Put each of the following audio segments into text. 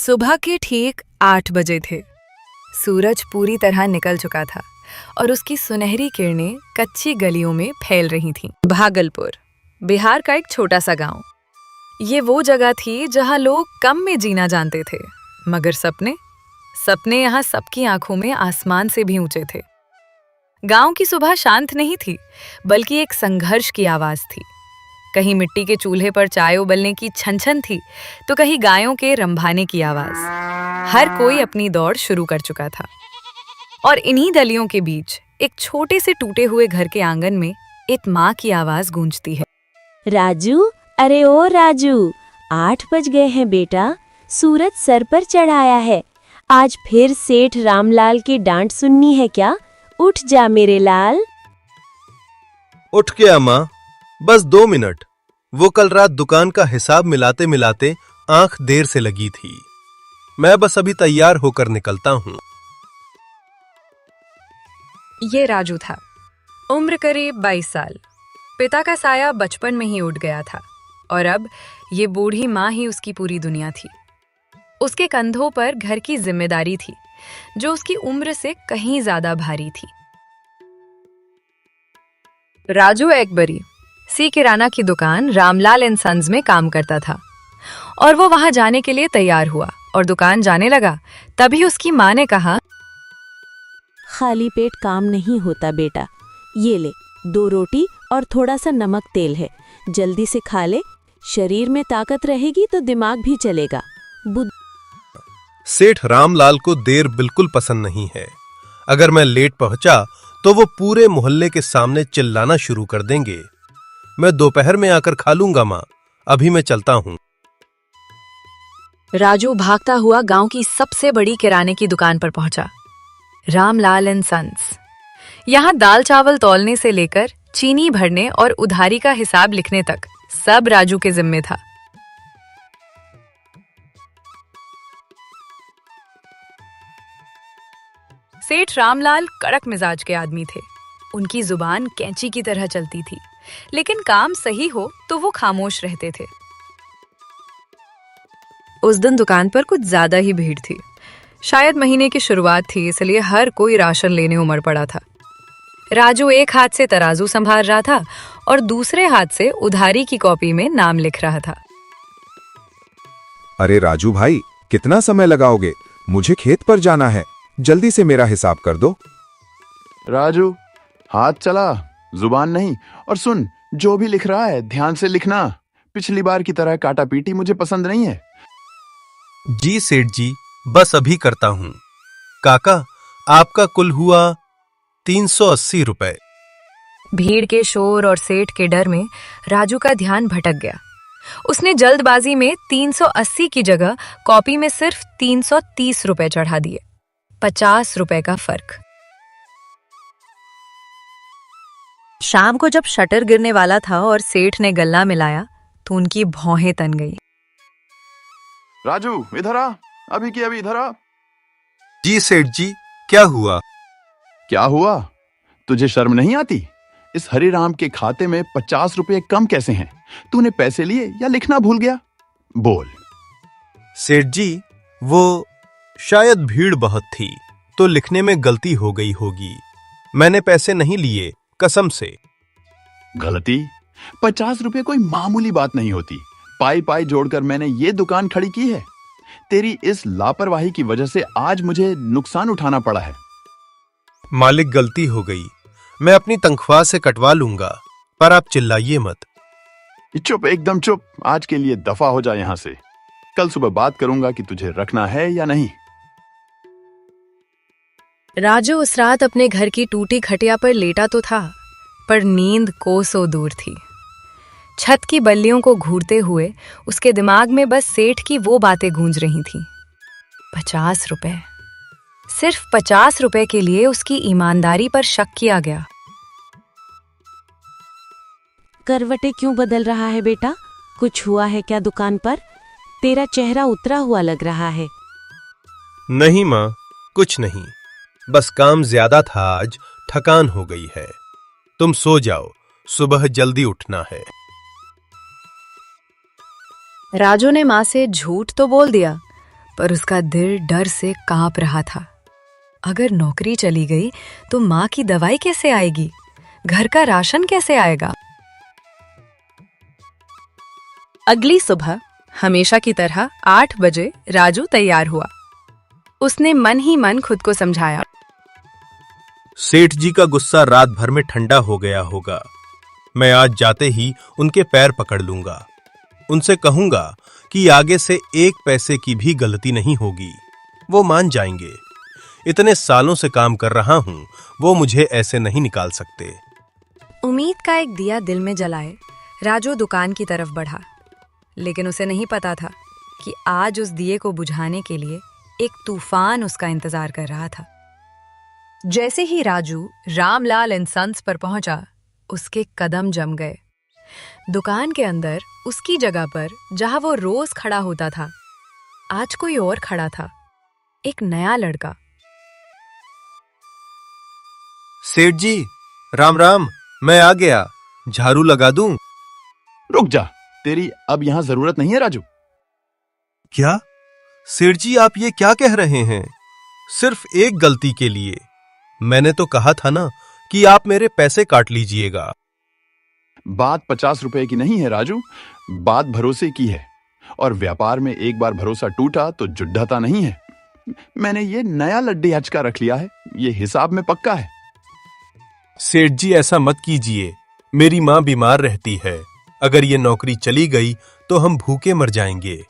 सुबह के ठीक 8 बजे थे। सूरज पूरी तरह निकल चुका था और उसकी सुनहरी किरणें कच्ची गलियों में फैल रही थीं। भागलपुर, बिहार का एक छोटा सा गांव। ये वो जगह थी जहां लोग कम में जीना जानते थे, मगर सपने यहाँ सबकी आंखों में आसमान से भी ऊंचे थे। गांव की सुबह शांत नहीं थी, बल्कि एक संघर्ष की आवाज थी। कहीं मिट्टी के चूल्हे पर चाय उबलने की छन-छन थी, तो कहीं गायों के रंभाने की आवाज। हर कोई अपनी दौड़ शुरू कर चुका था। और इन्हीं दलियों के बीच एक छोटे से टूटे हुए घर के आंगन में एक माँ की आवाज गूंजती है। राजू, अरे ओ राजू, 8 बज गए हैं बेटा। सूरज सर पर चढ़ाया है। आज फिर सेठ रामलाल की डांट सुननी है क्या? उठ जा मेरे लाल। उठ गया माँ, बस 2 मिनट। वो कल रात दुकान का हिसाब मिलाते मिलाते आंख देर से लगी थी। मैं बस अभी तैयार होकर निकलता हूँ। ये राजू था, उम्र करीब 22 साल। पिता का साया बचपन में ही उठ गया था और अब ये बूढ़ी माँ ही उसकी पूरी दुनिया थी। उसके कंधों पर घर की जिम्मेदारी थी, जो उसकी उम्र से कहीं ज्यादा भारी थी। राजू एकबरी सी किराना की दुकान रामलाल एंड सन्स में काम करता था और वो वहां जाने के लिए तैयार हुआ और दुकान जाने लगा। तभी उसकी माँ ने कहा, खाली पेट काम नहीं होता बेटा। ये ले, 2 रोटी और थोड़ा सा नमक तेल है, जल्दी से खा ले। शरीर में ताकत रहेगी तो दिमाग भी चलेगा। सेठ रामलाल को देर बिल्कुल पसंद नहीं है। अगर मैं लेट पहुंचा तो वो पूरे मोहल्ले के सामने चिल्लाना शुरू कर देंगे। मैं दोपहर में आकर खा लूंगा माँ, अभी मैं चलता हूँ। राजू भागता हुआ गांव की सबसे बड़ी किराने की दुकान पर पहुंचा, रामलाल एंड सन्स। यहाँ दाल चावल तौलने से लेकर चीनी भरने और उधारी का हिसाब लिखने तक सब राजू के जिम्मे था। सेठ रामलाल कड़क मिजाज के आदमी थे। उनकी जुबान कैंची की तरह चलती थी, लेकिन काम सही हो तो वो खामोश रहते थे। उस दिन दुकान पर कुछ ज्यादा ही भीड़ थी। शायद महीने की शुरुआत थी, इसलिए हर कोई राशन लेने उमड़ पड़ा था। राजू एक हाथ से तराजू संभाल रहा था और दूसरे हाथ से उधारी की कॉपी में नाम लिख रहा था। अरे राजू भाई, कितना समय लगाओगे? मुझे खेत पर जाना है, जल्दी से मेरा हिसाब कर दो। राजू, हाथ चला, जुबान नहीं। और सुन, जो भी लिख रहा है ध्यान से लिखना। पिछली बार की तरह काटा पीटी मुझे पसंद नहीं है। जी सेठ जी, बस अभी करता हूँ। काका, आपका कुल हुआ 380 रुपए। भीड़ के शोर और सेठ के डर में राजू का ध्यान भटक गया। उसने जल्दबाजी में 380 की जगह कॉपी में सिर्फ 330 रुपए चढ़ा दिए। 50 रुपए का फर्क। शाम को जब शटर गिरने वाला था और सेठ ने गल्ला मिलाया तो उनकी भौहें तन गई। राजू, इधर आ, अभी की अभी इधर आ। जी सेठ जी, क्या हुआ? क्या हुआ? तुझे शर्म नहीं आती? इस हरिराम के खाते में 50 रुपए कम कैसे हैं? तूने पैसे लिए या लिखना भूल गया? बोल। सेठ जी, वो शायद भीड़ बहुत थी तो लिखने में गलती हो गई होगी। मैंने पैसे नहीं लिए, कसम से। गलती? 50 रुपए कोई मामूली बात नहीं होती। पाई पाई जोड़कर मैंने ये दुकान खड़ी की है। तेरी इस लापरवाही की वजह से आज मुझे नुकसान उठाना पड़ा है। मालिक, गलती हो गई, मैं अपनी तनख्वाह से कटवा लूंगा, पर आप चिल्लाइए मत। चुप, एकदम चुप। आज के लिए दफा हो जा यहां से। कल सुबह बात करूंगा कि तुझे रखना है या नहीं। राजू उस रात अपने घर की टूटी खटिया पर लेटा तो था, पर नींद कोसों दूर थी। छत की बल्लियों को घूरते हुए उसके दिमाग में बस सेठ की वो बातें गूंज रही थीं। 50 रुपए, सिर्फ 50 रुपए के लिए उसकी ईमानदारी पर शक किया गया। करवटें क्यों बदल रहा है बेटा? कुछ हुआ है क्या दुकान पर? तेरा चेहरा उतरा हुआ लग रहा है। नहीं माँ, कुछ नहीं, बस काम ज्यादा था आज, थकान हो गई है। तुम सो जाओ, सुबह जल्दी उठना है। राजू ने माँ से झूठ तो बोल दिया, पर उसका दिल डर से कांप रहा था। अगर नौकरी चली गई तो माँ की दवाई कैसे आएगी, घर का राशन कैसे आएगा। अगली सुबह हमेशा की तरह 8 बजे राजू तैयार हुआ। उसने मन ही मन खुद को समझाया, सेठ जी का गुस्सा रात भर में ठंडा हो गया होगा। मैं आज जाते ही उनके पैर पकड़ लूंगा। उनसे कहूंगा कि आगे से 1 पैसे की भी गलती नहीं होगी। वो मान जाएंगे। इतने सालों से काम कर रहा हूं, वो मुझे ऐसे नहीं निकाल सकते। उम्मीद का एक दिया दिल में जलाए राजू दुकान की तरफ बढ़ा, लेकिन उसे नहीं पता था कि आज उस दिए को बुझाने के लिए एक तूफान उसका इंतजार कर रहा था। जैसे ही राजू रामलाल एंड सन्स पर पहुंचा, उसके कदम जम गए। दुकान के अंदर उसकी जगह पर जहां वो रोज खड़ा होता था, आज कोई और खड़ा था, एक नया लड़का। सेठ जी, राम राम, मैं आ गया। झाड़ू लगा दूं? रुक जा, तेरी अब यहां जरूरत नहीं है राजू। क्या? सेठ जी, आप ये क्या कह रहे हैं? सिर्फ एक गलती के लिए। मैंने तो कहा था ना कि आप मेरे पैसे काट लीजिएगा। बात 50 रुपए की नहीं है राजू, बात भरोसे की है। और व्यापार में एक बार भरोसा टूटा तो जुड्ढता नहीं है। मैंने ये नया लड्डी हचका रख लिया है, ये हिसाब में पक्का है। सेठ जी, ऐसा मत कीजिए। मेरी माँ बीमार रहती है। अगर ये नौकरी चली गई तो हम भूखे मर जाएंगे।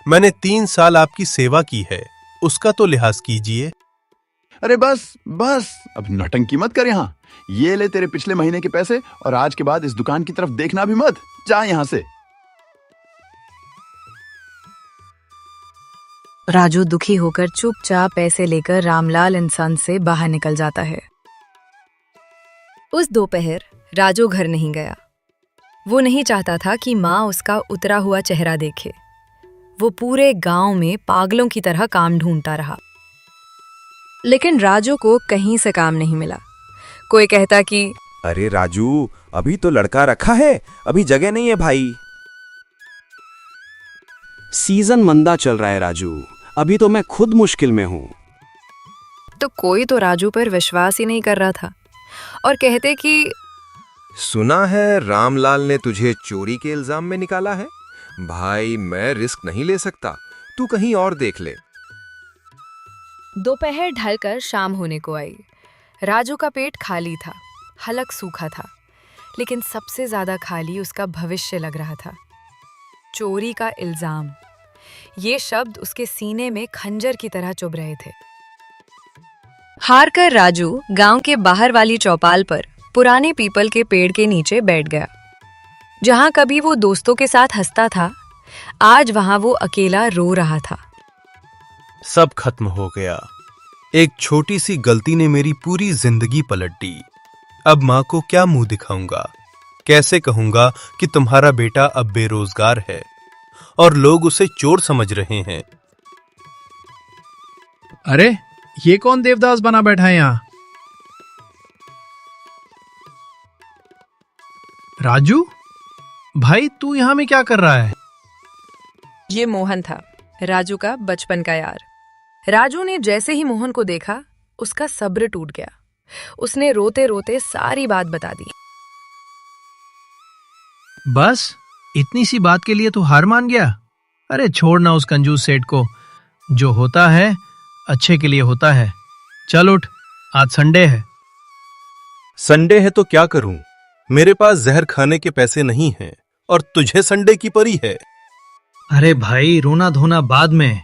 मैंने 3 साल आपकी सेवा की है, उसका तो लिहाज कीजिए। अरे बस बस, अब नौटंकी मत कर यहां। ये ले तेरे पिछले महीने के पैसे, और आज के बाद इस दुकान की तरफ देखना भी मत। जा यहां से। राजू दुखी होकर चुपचाप पैसे लेकर रामलाल एंड सन्स से बाहर निकल जाता है। उस दोपहर राजू घर नहीं गया। वो नहीं चाहता था कि माँ उसका उतरा हुआ चेहरा देखे। वो पूरे गांव में पागलों की तरह काम ढूंढता रहा, लेकिन राजू को कहीं से काम नहीं मिला। कोई कहता कि अरे राजू, अभी तो लड़का रखा है, अभी जगह नहीं है भाई। सीजन मंदा चल रहा है राजू, अभी तो मैं खुद मुश्किल में हूं। तो कोई तो राजू पर विश्वास ही नहीं कर रहा था और कहते कि सुना है रामलाल ने तुझे चोरी के इल्जाम में निकाला है। भाई, मैं रिस्क नहीं ले सकता, तू कहीं और देख ले। दोपहर ढलकर शाम होने को आई। राजू का पेट खाली था, हलक सूखा था, लेकिन सबसे ज्यादा खाली उसका भविष्य लग रहा था। चोरी का इल्जाम, ये शब्द उसके सीने में खंजर की तरह चुभ रहे थे। हारकर राजू गांव के बाहर वाली चौपाल पर पुराने पीपल के पेड़ के नीचे बैठ गया। जहां कभी वो दोस्तों के साथ हंसता था, आज वहां वो अकेला रो रहा था। सब खत्म हो गया। एक छोटी सी गलती ने मेरी पूरी जिंदगी पलट दी। अब माँ को क्या मुंह दिखाऊंगा? कैसे कहूंगा कि तुम्हारा बेटा अब बेरोजगार है और लोग उसे चोर समझ रहे हैं? अरे, ये कौन देवदास बना बैठा है यहाँ? राजू भाई, तू यहाँ में क्या कर रहा है? ये मोहन था, राजू का बचपन का यार। राजू ने जैसे ही मोहन को देखा, उसका सब्र टूट गया। उसने रोते रोते सारी बात बता दी। बस इतनी सी बात के लिए तू हार मान गया? अरे छोड़ ना उस कंजूस सेठ को। जो होता है अच्छे के लिए होता है। चल उठ, आज संडे है। संडे है तो क्या करूं? मेरे पास जहर खाने के पैसे नहीं हैं और तुझे संडे की परी है। अरे भाई, रोना धोना बाद में।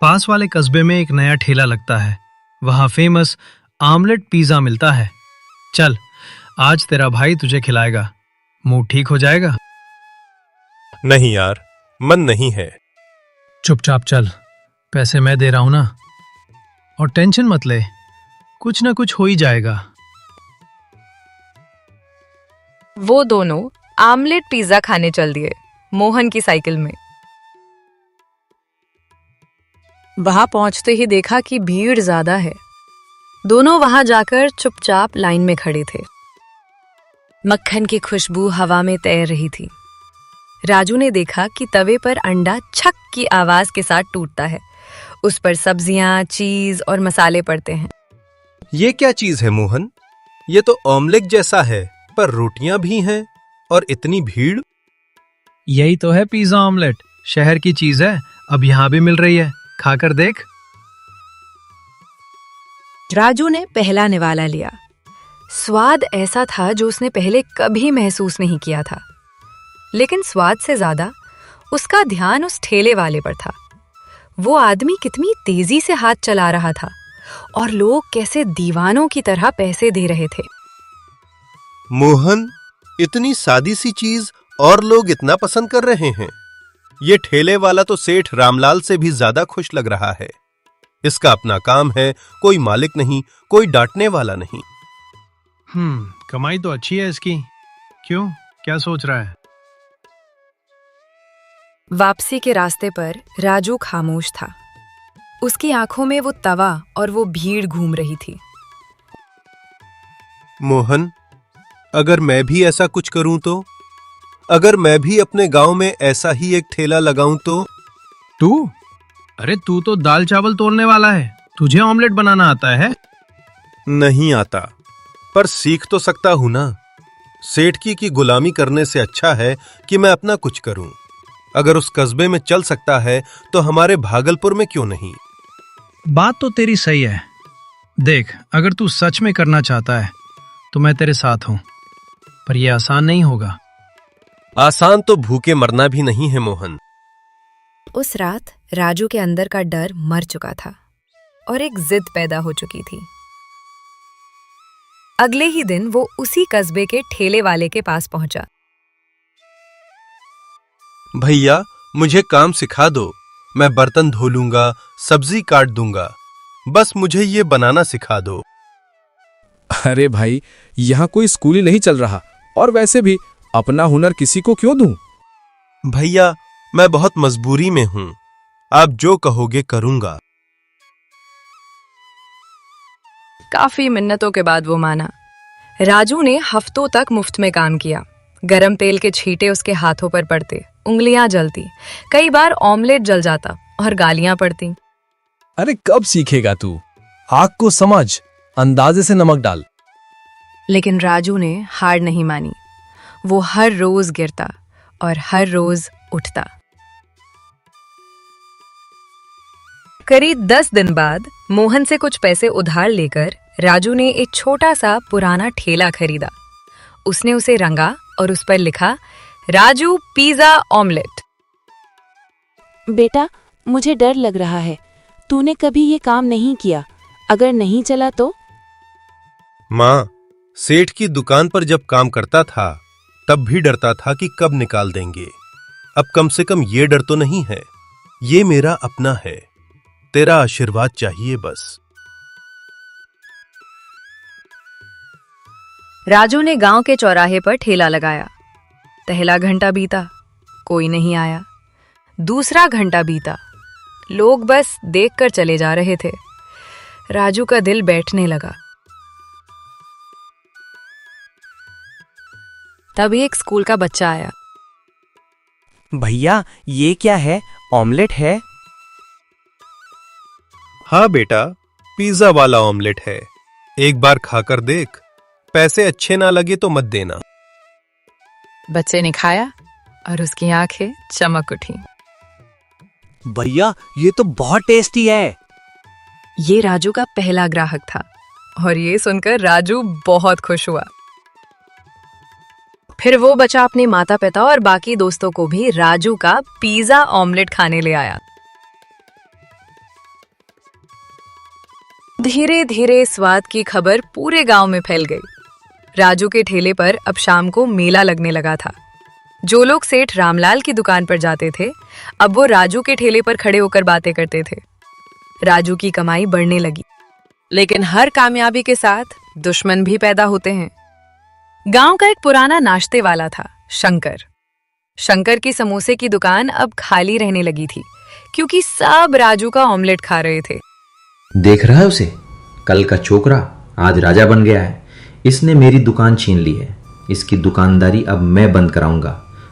पास वाले कस्बे में एक नया ठेला लगता है, वहां फेमस आमलेट पिज्जा मिलता है। चल, आज तेरा भाई तुझे खिलाएगा, मुंह ठीक हो जाएगा। नहीं यार, मन नहीं है। चुपचाप चल, पैसे मैं दे रहा हूं ना। और टेंशन मत ले, कुछ ना कुछ हो ही जाएगा। वो दोनों आमलेट पिज्जा खाने चल दिए, मोहन की साइकिल में। वहां पहुंचते ही देखा कि भीड़ ज्यादा है। दोनों वहां जाकर चुपचाप लाइन में खड़े थे। मक्खन की खुशबू हवा में तैर रही थी। राजू ने देखा कि तवे पर अंडा छक की आवाज के साथ टूटता है उस पर सब्जियां, चीज और मसाले पड़ते हैं। ये क्या चीज है मोहन? ये तो ऑमलेट जैसा है, पर रोटियां भी हैं और इतनी भीड़। यही तो है पिज्जा ऑमलेट। शहर की चीज है, अब यहाँ भी मिल रही है। खाकर देख। राजू ने पहला निवाला लिया। स्वाद ऐसा था जो उसने पहले कभी महसूस नहीं किया था, लेकिन स्वाद से ज्यादा उसका ध्यान उस ठेले वाले पर था। वो आदमी कितनी तेजी से हाथ चला रहा था और लोग कैसे दीवानों की तरह पैसे दे रहे थे। मोहन, इतनी सादी सी चीज और लोग इतना पसंद कर रहे हैं। ये ठेले वाला तो सेठ रामलाल से भी ज्यादा खुश लग रहा है। इसका अपना काम है, कोई मालिक नहीं, कोई डांटने वाला नहीं। कमाई तो अच्छी है इसकी। क्यों, क्या सोच रहा है? वापसी के रास्ते पर राजू खामोश था। उसकी आंखों में वो तवा और वो भीड़ घूम रही थी। मोहन, अगर मैं भी ऐसा कुछ करूं तो? अगर मैं भी अपने गांव में ऐसा ही एक ठेला लगाऊं तो? तू? अरे तू तो दाल चावल तोड़ने वाला है। तुझे ऑमलेट बनाना आता है? नहीं आता, पर सीख तो सकता हूं ना। सेठ की गुलामी करने से अच्छा है कि मैं अपना कुछ करूं। अगर उस कस्बे में चल सकता है तो हमारे भागलपुर में क्यों नहीं? बात तो तेरी सही है। देख, अगर तू सच में करना चाहता है तो मैं तेरे साथ हूं, पर यह आसान नहीं होगा। आसान तो भूखे मरना भी नहीं है मोहन। उस रात राजू के अंदर का डर मर चुका था और एक जिद पैदा हो चुकी थी। अगले ही दिन वो उसी कस्बे के ठेले वाले के पास पहुंचा। भैया, मुझे काम सिखा दो। मैं बर्तन धो लूंगा, सब्जी काट दूंगा, बस मुझे ये बनाना सिखा दो। अरे भाई, यहाँ कोई स्कूल ही नहीं चल रहा, और वैसे भी अपना हुनर किसी को क्यों दूं? भैया, मैं बहुत मजबूरी में हूं। आप जो कहोगे करूंगा। काफी मिन्नतों के बाद वो माना। राजू ने हफ्तों तक मुफ्त में काम किया। गरम तेल के छींटे उसके हाथों पर पड़ते, उंगलियां जलती, कई बार ऑमलेट जल जाता और गालियां पड़ती। अरे कब सीखेगा तू? आग को समझ, अंदाजे से नमक डाल। लेकिन राजू ने हार नहीं मानी। वो हर रोज गिरता और हर रोज उठता। करीब 10 दिन बाद मोहन से कुछ पैसे उधार लेकर राजू ने एक छोटा सा पुराना ठेला खरीदा। उसने उसे रंगा और उस पर लिखा, राजू पिज्जा ऑमलेट। बेटा, मुझे डर लग रहा है। तूने कभी ये काम नहीं किया। अगर नहीं चला तो? माँ, सेठ की दुकान पर जब काम करता था तब भी डरता था कि कब निकाल देंगे। अब कम से कम ये डर तो नहीं है। ये मेरा अपना है। तेरा आशीर्वाद चाहिए बस। राजू ने गांव के चौराहे पर ठेला लगाया। पहला घंटा बीता, कोई नहीं आया। दूसरा घंटा बीता, लोग बस देखकर चले जा रहे थे। राजू का दिल बैठने लगा। तभी एक स्कूल का बच्चा आया। भैया, ये क्या है? ऑमलेट है? हाँ बेटा, पिज्जा वाला ऑमलेट है। एक बार खाकर देख। पैसे अच्छे ना लगे तो मत देना। बच्चे ने खाया और उसकी आंखें चमक उठी। भैया, ये तो बहुत टेस्टी है। ये राजू का पहला ग्राहक था और ये सुनकर राजू बहुत खुश हुआ। फिर वो बच्चा अपने माता पिता और बाकी दोस्तों को भी राजू का पिज्जा ऑमलेट खाने ले आया। धीरे धीरे स्वाद की खबर पूरे गांव में फैल गई। राजू के ठेले पर अब शाम को मेला लगने लगा था। जो लोग सेठ रामलाल की दुकान पर जाते थे, अब वो राजू के ठेले पर खड़े होकर बातें करते थे। राजू की कमाई बढ़ने लगी, लेकिन हर कामयाबी के साथ दुश्मन भी पैदा होते हैं। गांव का एक पुराना नाश्ते वाला था, शंकर। शंकर की समोसे की दुकान अब खाली रहने लगी थी, क्योंकि सब राजू का ऑमलेट खा रहे थे। देख रहा है उसे? कल का छोकरा आज राजा बन गया है। इसने मेरी दुकान छीन ली है। इसकी दुकानदारी अब मैं बंद कराऊंगा।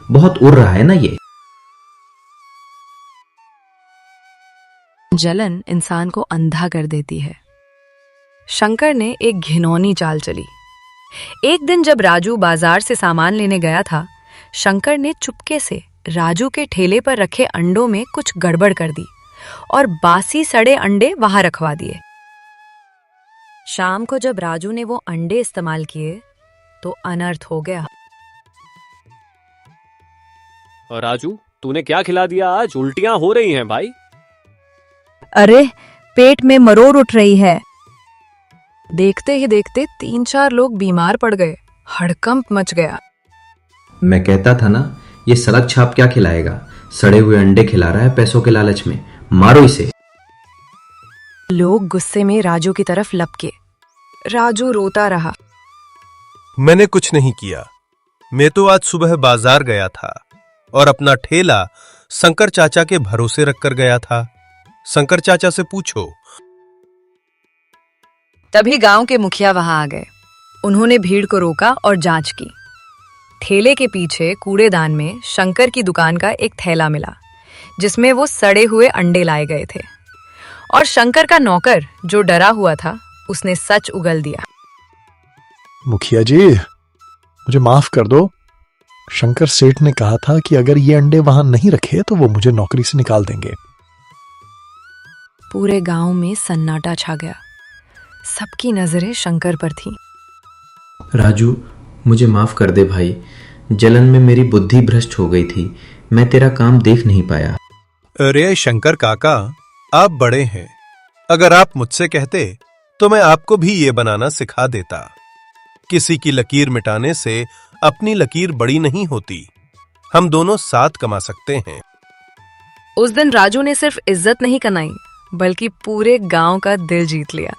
बहुत उड़ रहा है ना ये। जलन इंसान को अंधा कर देती है। शंकर ने एक घिनौनी चाल चली। एक दिन जब राजू बाजार से सामान लेने गया था, शंकर ने चुपके से राजू के ठेले पर रखे अंडों में कुछ गड़बड़ कर दी और बासी सड़े अंडे वहां रखवा दिए। शाम को जब राजू ने वो अंडे इस्तेमाल किए तो अनर्थ हो गया। और राजू, तूने क्या खिला दिया आज? उल्टियां हो रही हैं भाई। अरे, पेट में मरोड़ उठ रही है। देखते ही देखते 3-4 लोग बीमार पड़ गए। हड़कंप मच गया। मैं कहता था ना, ये सड़क छाप क्या खिलाएगा, सड़े हुए अंडे खिला रहा है पैसों के लालच में, मारो इसे। लोग गुस्से में राजू की तरफ लपके। राजू रोता रहा। मैंने कुछ नहीं किया। मैं तो आज सुबह बाजार गया था और अपना ठेला शंकर चाचा के भरोसे रखकर गया था। शंकर चाचा से पूछो। तभी गांव के मुखिया वहां आ गए। उन्होंने भीड़ को रोका और जांच की। ठेले के पीछे कूड़ेदान में शंकर की दुकान का एक थैला मिला, जिसमें वो सड़े हुए अंडे लाए गए थे। और शंकर का नौकर, जो डरा हुआ था, उसने सच उगल दिया। मुखिया जी, मुझे माफ कर दो। शंकर सेठ ने कहा था कि अगर ये अंडे वहां नहीं रखे तो वो मुझे नौकरी से निकाल देंगे। पूरे गांव में सन्नाटा छा गया। सबकी नजरें शंकर पर थीं। राजू, मुझे माफ कर दे भाई। जलन में मेरी बुद्धि भ्रष्ट हो गई थी। मैं तेरा काम देख नहीं पाया। अरे शंकर काका, आप बड़े हैं। अगर आप मुझसे कहते तो मैं आपको भी ये बनाना सिखा देता। किसी की लकीर मिटाने से अपनी लकीर बड़ी नहीं होती। हम दोनों साथ कमा सकते हैं। उस दिन राजू ने सिर्फ इज्जत नहीं कमाई, बल्कि पूरे गांव का दिल जीत लिया।